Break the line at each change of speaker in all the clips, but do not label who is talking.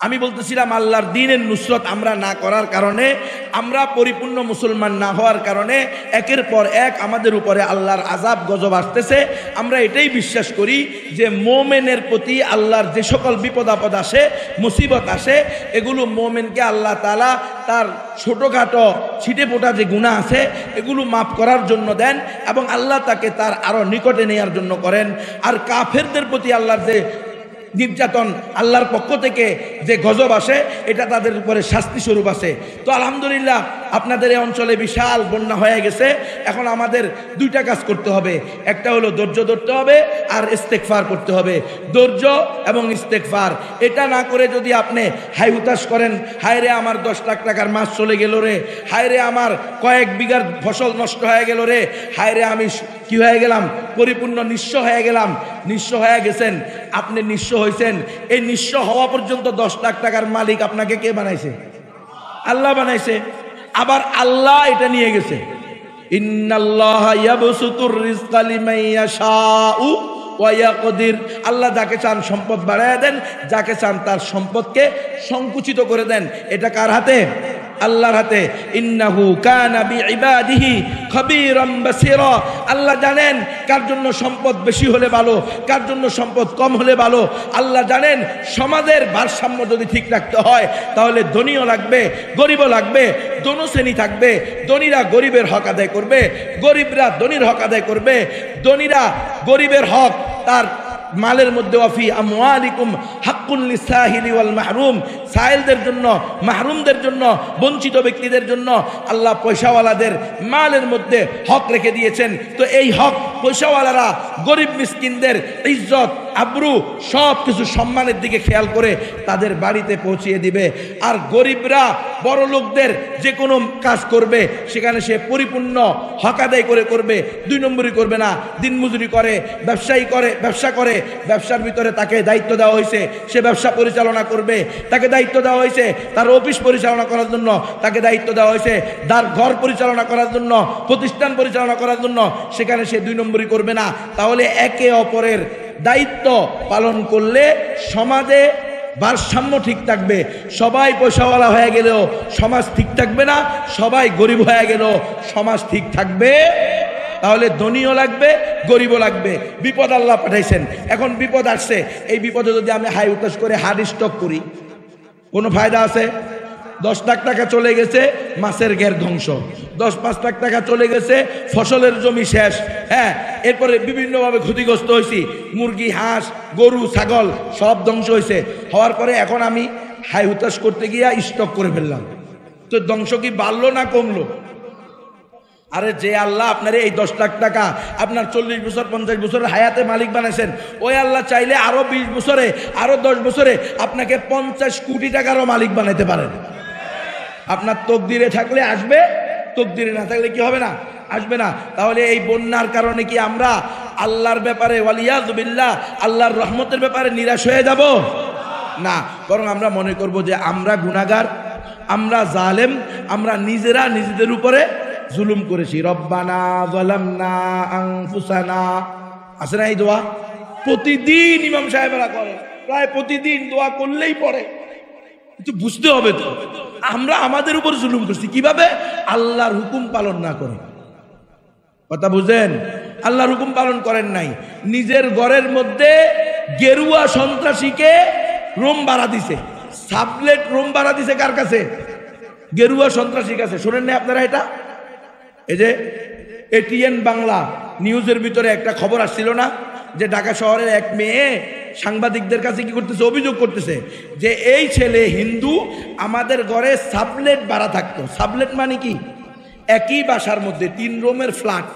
আমি বলতেছিলাম আল্লাহর দ্বীনের নুসরত আমরা না করার কারণে, আমরা পরিপূর্ণ মুসলমান না হওয়ার কারণে একের পর এক আমাদের উপরে আল্লাহর আযাব গজব আসতেছে। আমরা এটাই বিশ্বাস করি যে মুমিনের প্রতি আল্লাহর যে সকল বিপদ আপদ আসে, মুসিবত আসে, এগুলো মুমিনকে আল্লাহ তাআলা তার ছোটোখাটো ছিটে ফোটা যে গুনাহ আছে এগুলো মাফ করার জন্য দেন এবং আল্লাহ তাকে তার আরও নিকটে নেওয়ার জন্য করেন। আর কাফেরদের প্রতি আল্লাহর যে নির্যাতন, আল্লাহর পক্ষ থেকে যে গজব আসে, এটা তাদের উপরে শাস্তি স্বরূপ আছে। তো আলহামদুলিল্লাহ আপনাদের এই অঞ্চলে বিশাল বন্যা হয়ে গেছে। এখন আমাদের দুইটা কাজ করতে হবে, একটা হলো ধৈর্য ধরতে হবে আর ইস্তেগফার করতে হবে। ধৈর্য এবং ইস্তেগফার, এটা না করে যদি আপনি হাই হুতাশ করেন, হায় রে আমার 10 লাখ টাকার মাছ চলে গেল রে, হায় রে আমার কয়েক বিঘার ফসল নষ্ট হয়ে গেল রে, হায় রে আমি কি হয়ে গেলাম, পরিপূর্ণ নিঃস্ব হয়ে গেলাম। নিঃস্ব হয়ে গেছেন, আপনি নিঃস্ব হয়েছেন। এই নিঃস্ব হওয়া পর্যন্ত 10 লাখ টাকার মালিক আপনাকে কে বানাইছে? আল্লাহ বানাইছে। আবার আল্লাহ এটা নিয়ে গেছে, ইন্নাল্লাহা ইয়াবসুতুর রিজকা লিমান ইয়াশাউ ওয়া ইয়াকদির। আল্লাহ যাকে চান সম্পদ বাড়ায় দেন, যাকে চান তার সম্পদকে সংকুচিত করে দেন। এটা কার হাতে? আল্লাহর হাতে। ইন্নাহু কানা বিইবাদিহি খবীরাম বাসীরা। আল্লাহ জানেন কার জন্য সম্পদ বেশি হলে ভালো, কার জন্য সম্পদ কম হলে ভালো। আল্লাহ জানেন সমাজের ভারসাম্য যদি ঠিক রাখতে হয় তাহলে ধনীও লাগবে, গরিবও লাগবে, দোনো শ্রেণী থাকবে। ধনীরা গরিবের হক আদায় করবে, গরিবরা ধনীর হক আদায় করবে। ধনীরা গরিবের হক তার মালের মধ্যে, ওয়াফি আমওয়ালিকুম হাক্কুল লিসাহিলি ওয়াল মাহরুম, সাইলদের জন্য, মাহরুমদের জন্য, বঞ্চিত ব্যক্তিদের জন্য আল্লাহ পয়সাওয়ালাদের মালের মধ্যে হক রেখে দিয়েছেন। তো এই হক পয়সাওয়ালারা গরিব মিসকিনদের ইজ্জত, আবরু সব কিছু সম্মানের দিকে খেয়াল করে তাদের বাড়িতে পৌঁছিয়ে দিবে। আর গরিবরা বড় লোকদের যে কোনো কাজ করবে সেখানে সে পরিপূর্ণ হক আদায় করে করবে, 2 নম্বরই করবে না। দিনমজুরি করে, ব্যবসায়ী করে, ব্যবসা করে, ব্যবসার ভিতরে তাকে দায়িত্ব দেওয়া হয়েছে, সে ব্যবসা পরিচালনা করবে। তাকে দায়িত্ব দেওয়া হয়েছে তার অফিস পরিচালনা করার জন্য, তাকে দায়িত্ব দেওয়া হয়েছে তার ঘর পরিচালনা করার জন্য, প্রতিষ্ঠান পরিচালনা করার জন্য, সেখানে সে 2 নম্বরই করবে না। তাহলে একে অপরের দায়িত্ব পালন করলে সমাজে ভারসাম্য ঠিক থাকবে। সবাই পয়সাওয়ালা হয়ে গেলেও সমাজ ঠিক থাকবে না, সবাই গরিব হয়ে গেলেও সমাজ ঠিক থাকবে। তাহলে ধনীও লাগবে, গরিবও লাগবে। বিপদ আল্লাহ পাঠাইছেন, এখন বিপদ আসছে, এই বিপদে যদি আমি হাই উতাস করে হার্ড স্টক করি, কোনো ফায়দা আছে? 10 লাখ টাকা চলে গেছে, মাছের ঘের ধ্বংস। 10-5 লাখ টাকা চলে গেছে, ফসলের জমি শেষ। হ্যাঁ, এরপরে বিভিন্নভাবে ক্ষতিগ্রস্ত হয়েছি, মুরগি, হাঁস, গরু, ছাগল সব ধ্বংস হয়েছে। হওয়ার পরে এখন আমি হাই হুতাশ করতে গিয়ে স্টক করে ফেললাম। তো ধ্বংস কি বাড়লো না কমলো? আরে যে আল্লাহ আপনার এই 10 লাখ টাকা আপনার 40 বছর 50 বছরের হায়াতে মালিক বানাইছেন, ওই আল্লাহ চাইলে আরো 20 বছরে, আরো 10 বছরে আপনাকে 50 কোটি টাকারও মালিক বানাইতে পারেন। আপনার তকদিরে থাকলে আসবে, তকদিরে না থাকলে কি হবে না? আসবে না। তাহলে এই বন্যার কারণে কি আমরা আল্লাহর ব্যাপারে, ওয়ালিয়াযু বিল্লাহ, আল্লাহর রহমতের ব্যাপারে নিরাশ হয়ে যাব? না, বরং আমরা মনে করব যে আমরা গুনাহগার, আমরা জালেম, আমরা নিজেরা নিজেদের উপরে জুলুম করেছি। রব্বানা যালামনা আনফুসানা, আছে না এই দোয়া? প্রতিদিন ইমাম সাহেবরা করে, প্রায় প্রতিদিন দোয়া করলেই পড়ে। কিন্তু বুঝতে হবে তো আমরা আমাদের উপর জুলুম করছি কিভাবে? আল্লাহর হুকুম পালন না করে। কথা বুঝেন? আল্লাহর হুকুম পালন করেন নাই। নিজের ঘরের মধ্যে গেরুয়া সন্ত্রাসীকে রুম ভাড়া দিছে, সাবলেট রুম ভাড়া দিছে কার কাছে? গেরুয়া সন্ত্রাসীর কাছে। শোনেন না আপনারা এটা? এই যে এটিএন বাংলা নিউজের ভিতরে একটা খবর আসছিল না, যে ঢাকা শহরের এক মেয়ে সাংবাদিকদের কাছে কি করতেছে, অভিযোগ করতেছে যে এই ছেলে হিন্দু, আমাদের ঘরে সাবলেট ভাড়া থাকতো। সাবলেট মানে কি? একই বাসার মধ্যে 3 রুমের ফ্ল্যাট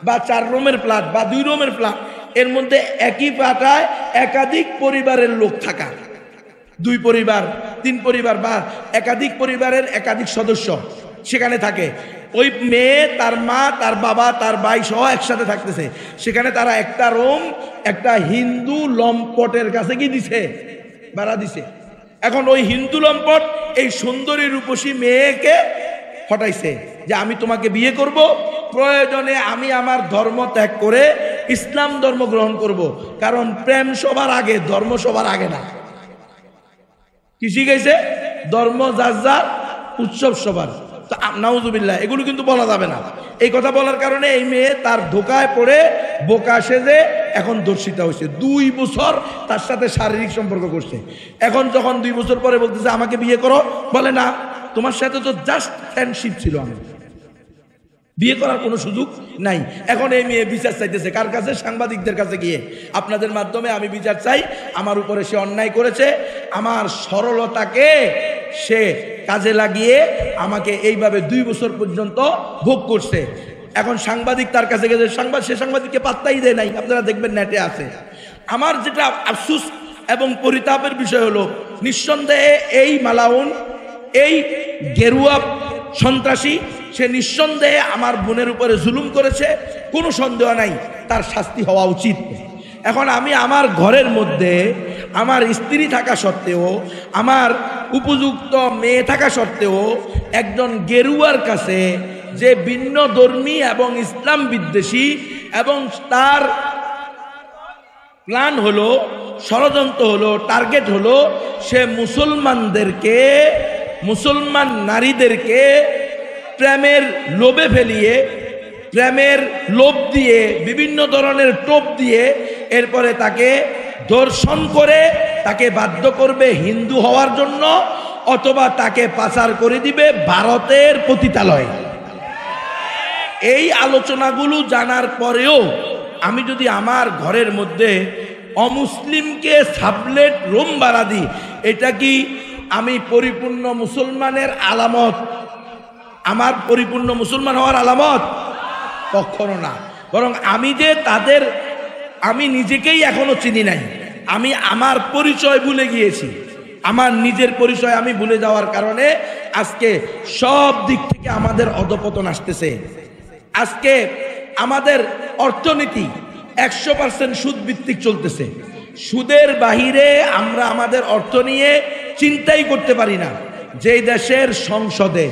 বা 4 রুমের ফ্ল্যাট বা 2 রুমের ফ্ল্যাট, এর মধ্যে একই পাটায় একাধিক পরিবারের লোক থাকা, 2 পরিবার 3 পরিবার বা একাধিক পরিবারের একাধিক সদস্য সেখানে থাকে। ওই মেয়ে, তার মা, তার বাবা, তার ভাই সহ একসাথে থাকতেছে। সেখানে তারা একটা রুম একটা হিন্দু লম্পটের কাছে কি দিছে? ভাড়া দিছে। এখন ওই হিন্দু লম্পট এই সুন্দরী রূপসী মেয়েকে হটাইছে যে আমি তোমাকে বিয়ে করব, প্রয়োজনে আমি আমার ধর্ম ত্যাগ করে ইসলাম ধর্ম গ্রহণ করব, কারণ প্রেম সবার আগে, ধর্ম সবার আগে না। কি শিখাইছে? ধর্ম যার যার, উৎসব সবার। তো নাউজুবিল্লাহ, এগুলো কিন্তু বলা যাবে না। এই কথা বলার কারণে এই মেয়ে তার ধোকায় পড়ে বোকা সেজে এখন দর্শিতা হয়েছে। 2 বছর তার সাথে শারীরিক সম্পর্ক করছে। এখন যখন 2 বছর পরে বলতেছে আমাকে বিয়ে করো, বলে না, তোমার সাথে তো জাস্ট ফ্রেন্ডশিপ ছিল, আমি বিয়ে করার কোনো সুযোগ নাই। এখন এই মেয়ে বিচার চাইতেছে কার কাছে? সাংবাদিকদের কাছে গিয়ে, আপনাদের মাধ্যমে আমি বিচার চাই, আমার উপরে সে অন্যায় করেছে, আমার সরলতাকে সে কাজে লাগিয়ে আমাকে এইভাবে 2 বছর পর্যন্ত ভোগ করছে। এখন সাংবাদিক তার কাছে গেছে, সে সাংবাদিককে পাত্তাই দেয় নাই, আপনারা দেখবেন নেটে আছে। আমার যেটা আফসোস এবং পরিতাপের বিষয় হলো, নিঃসন্দেহে এই মালাউন, এই গেরুয়া সন্ত্রাসী, সে নিঃসন্দেহে আমার বোনের উপরে জুলুম করেছে, কোনো সন্দেহ নাই, তার শাস্তি হওয়া উচিত। এখন আমি আমার ঘরের মধ্যে আমার স্ত্রী থাকা সত্ত্বেও, আমার উপযুক্ত মেয়ে থাকা সত্ত্বেও, একজন গেরুয়ার কাছে যে ভিন্ন ধর্মী এবং ইসলাম বিদ্বেষী, এবং তার প্ল্যান হলো, ষড়যন্ত্র হলো, টার্গেট হলো, সে মুসলমান নারীদেরকে প্রেমের লোভে ফেলিয়ে, প্রেমের লোভ দিয়ে, বিভিন্ন ধরনের টোপ দিয়ে, এরপরে তাকে দর্শন করে তাকে বাধ্য করবে হিন্দু হওয়ার জন্য, অথবা তাকে পাচার করে দিবে ভারতের পতিতালয়ে। এই আলোচনাগুলো জানার পরেও আমি যদি আমার ঘরের মধ্যে অমুসলিমকে সাবলেট রুম ভাড়া দিই, এটা কি আমি পরিপূর্ণ মুসলমানের আলামত? আমার পরিপূর্ণ মুসলমান হওয়ার আলামত? কখনো না। বরং আমি যে তাদের, আমি নিজেকেই এখনো চিনি নাই, আমি আমার পরিচয় ভুলে গিয়েছি। আমার নিজের পরিচয় আমি ভুলে যাওয়ার কারণে আজকে সব দিক থেকে আমাদের অধপতন আসতেছে। আজকে আমাদের অর্থনীতি 100% সুদ ভিত্তিক চলতেছে। সুদের বাহিরে আমরা আমাদের অর্থ নিয়ে চিন্তাই করতে পারি না। যেই দেশের সংসদে,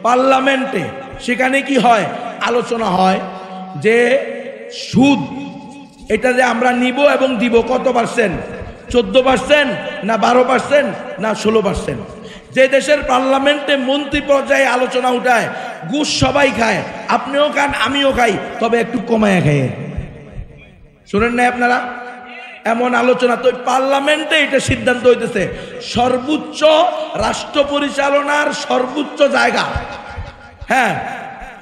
পার্লামেন্টে, সেখানে কি হয়? আলোচনা হয় যে সুদ এটা যে আমরা নিব এবং দিব কত পার্সেন্ট, 14% না 12% না 16%। যে দেশের পার্লামেন্টে মন্ত্রী পর্যায়ে আলোচনা উঠায়, ঘুষ সবাই খায়, আপনিও খান, আমিও খাই, তবে একটু কমায় খায়। শুনেন না আপনারা? এমন আলোচনা তো পার্লামেন্টে এটা সিদ্ধান্ত হইতেছে, সর্বোচ্চ রাষ্ট্র পরিচালনার সর্বোচ্চ জায়গা, হ্যাঁ,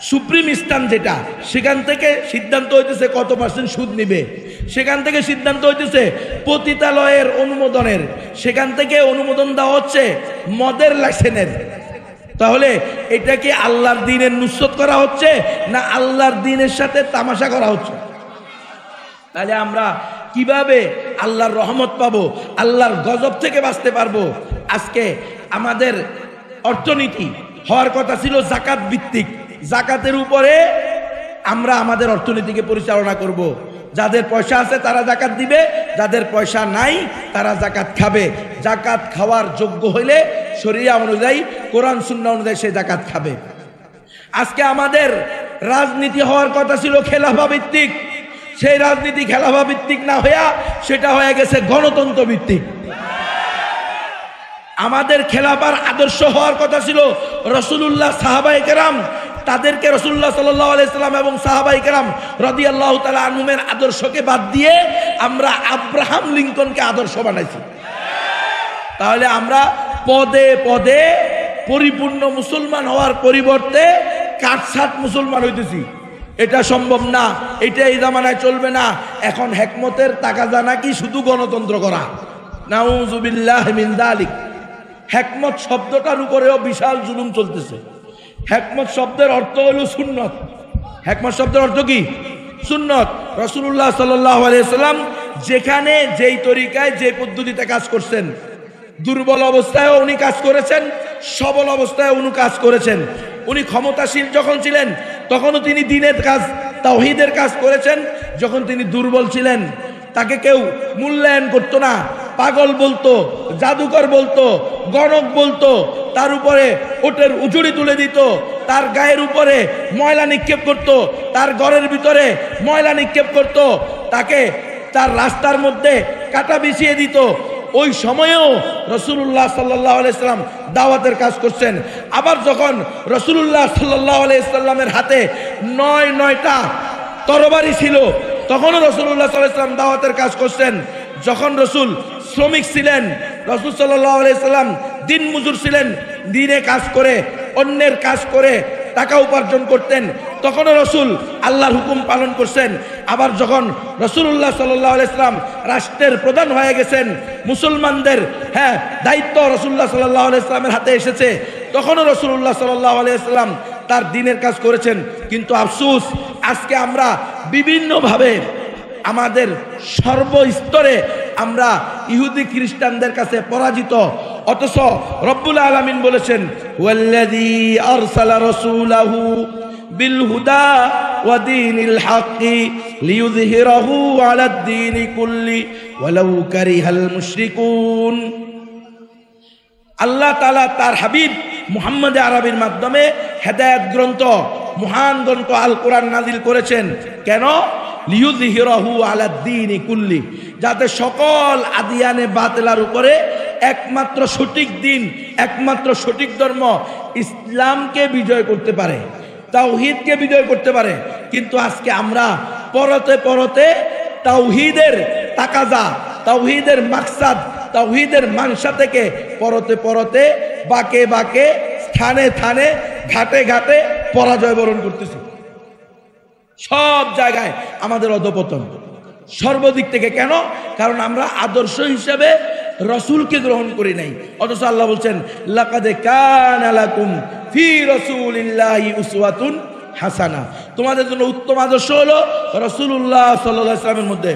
সুপ্রিম স্থান যেটা, সেখান থেকে সিদ্ধান্ত হইতেছে কত পার্সেন্ট সুদ নিবে। সেখান থেকে সিদ্ধান্ত হইতেছে পতিতালয়ের অনুমোদনের, সেখান থেকে অনুমোদন দেওয়া হচ্ছে মদের লাইসেন্সের। তাহলে এটা কি আল্লাহর দ্বীনের নুসরত করা হচ্ছে, না আল্লাহর দ্বীনের সাথে তামাশা করা হচ্ছে? তাহলে আমরা কিভাবে আল্লাহর রহমত পাবো, আল্লাহর গজব থেকে বাঁচতে পারবো? আজকে আমাদের অর্থনীতি হওয়ার কথা ছিল যাকাত ভিত্তিক। যাকাতের উপরে আমরা আমাদের অর্থনীতিকে পরিচালনা করব। যাদের পয়সা আছে তারা যাকাত দিবে, যাদের পয়সা নাই তারা যাকাত খাবে। যাকাত খাওয়ার যোগ্য হইলে শরিয়া অনুযায়ী, কোরআন সুন্নাহ অনুযায়ী সে যাকাত খাবে। আজকে আমাদের রাজনীতি হওয়ার কথা ছিল খেলাফা ভিত্তিক। সেই রাজনীতি খেলাফা ভিত্তিক না হইয়া সেটা হয়ে গেছে গণতন্ত্র ভিত্তিক। আমাদের খেলাফার আদর্শ হওয়ার কথা ছিল রাসূলুল্লাহ, সাহাবায়ে কেরাম, তাদেরকে রাসূলুল্লাহ সাল্লাল্লাহু আলাইহি সাল্লাম এবং সাহাবায়ে কেরাম রাদিয়াল্লাহু তাআলা আনহুমের আদর্শকে বাদ দিয়ে আমরা আব্রাহাম লিঙ্কনকে আদর্শ বানাইছি। তাহলে আমরা পদে পদে পরিপূর্ণ মুসলমান হওয়ার পরিবর্তে কাটছাট মুসলমান হইতেছি। এটা সম্ভব না, এটা এই জামানায় চলবে না। এখন হেকমতের তাকাজা নাকি শুধু গণতন্ত্র করা। নাউযুবিল্লাহি মিন যালিক। হেকমত শব্দটার উপরেও বিশাল জুলুম চলতেছে। হেকমত শব্দের অর্থ হলো সুন্নত। হেকমত শব্দের অর্থ কি? সুন্নত। রাসূলুল্লাহ সাল্লাল্লাহু আলাইহি সাল্লাম যেখানে যেই তরিকায় যে পদ্ধতিতে কাজ করছেন, দুর্বল অবস্থায়ও উনি কাজ করেছেন, সবল অবস্থায় উনি কাজ করেছেন। উনি ক্ষমতাশীল যখন ছিলেন তখনও তিনি দ্বীনের কাজ, তাওহীদের কাজ করেছেন। যখন তিনি দুর্বল ছিলেন তাকে কেউ মূল্যায়ন করতো না, পাগল বলতো, জাদুকর বলতো, গণক বলতো, তার উপরে ওটের উজুড়ি তুলে দিত, তার গায়ের উপরে ময়লা নিক্ষেপ করত, তার ঘরের ভিতরে ময়লা নিক্ষেপ করত, তাকে তার রাস্তার মধ্যে কাটা বিছিয়ে দিত। ওই সময়েও রাসূলুল্লাহ সাল্লাল্লাহু আলাইহি সাল্লাম দাওয়াতের কাজ করছেন। আবার যখন রাসূলুল্লাহ সাল্লাল্লাহু আলাইহি সাল্লামের হাতে ৯টা তরবারি ছিল, তখনও রাসূলুল্লাহ সাল্লাল্লাহু আলাইহি সাল্লাম দাওয়াতের কাজ করছেন। যখন রাসূল শ্রমিক ছিলেন, রাসূল সাল্লাল্লাহু আলাইহি সাল্লাম দিন মজুর ছিলেন, দিনে কাজ করে অন্যের কাজ করে টাকা উপার্জন করতেন, তখনও রাসূল আল্লাহর হুকুম পালন করছেন। আবার যখন রাসূলুল্লাহ সাল্লাল্লাহু আলাইহি সাল্লাম রাষ্ট্রের প্রধান হয়ে গেছেন, মুসলমানদের দায়িত্ব রাসূলুল্লাহ সাল্লাল্লাহু আলাইহি সাল্লামের হাতে এসেছে, তখনও রাসূলুল্লাহ সাল্লাল্লাহু আলাইহি সাল্লাম তার দ্বীনের কাজ করেছেন। কিন্তু আফসোস, আজকে আমরা বিভিন্নভাবে আমাদের সর্বস্তরে আমরা ইহুদি খ্রিস্টানদের কাছে পরাজিত। অথচ রব্বুল আলামিন বলেছেন, ওয়াল্লাযী আরসালা রাসূলাহু বিল হুদা ওয়া দীনিল হাক্কি লিইয়ুযহিরাহু আলাদ দীনি কুল্লি ওয়ালাউ কারিহাল মুশরিকুন। আল্লাহ তাআলা তার হাবিব মুহাম্মদ আরবির মাধ্যমে হেদায়েত গ্রন্থ, মহান গ্রন্থ আল কোরআন নাজিল করেছেন। কেন? লিইয়ুযহিরাহু আলাদ দীনি কুল্লি, যাতে সকল আদিয়ানে বাতিলার উপরে একমাত্র সঠিক দিন, একমাত্র সঠিক ধর্ম ইসলামকে বিজয় করতে পারে, তাওহীদকে বিজয় করতে পারে। কিন্তু আজকে আমরা পরতে পরতে তাওহীদের তাকাজা, তাওহীদের মাকসাদ, তাওহীদের মানসা থেকে পরতে পরতে বাঁকে বাঁকে, স্থানে স্থানে, ঘাটে ঘাটে পরাজয় বরণ করতেছি। সব জায়গায় আমাদের অধপতন সর্বদিক থেকে। কেন? কারণ আমরা আদর্শ হিসেবে রাসূলকে গ্রহণ করি নাই। অথচ আল্লাহ বলছেন, লাকাদ কানা লাকুম ফি রাসূলিল্লাহি উসওয়াতুন হাসানা, তোমাদের জন্য উত্তম আদর্শ হলো রাসূলুল্লাহ সাল্লাল্লাহু আলাইহি ওয়াসাল্লামের মধ্যে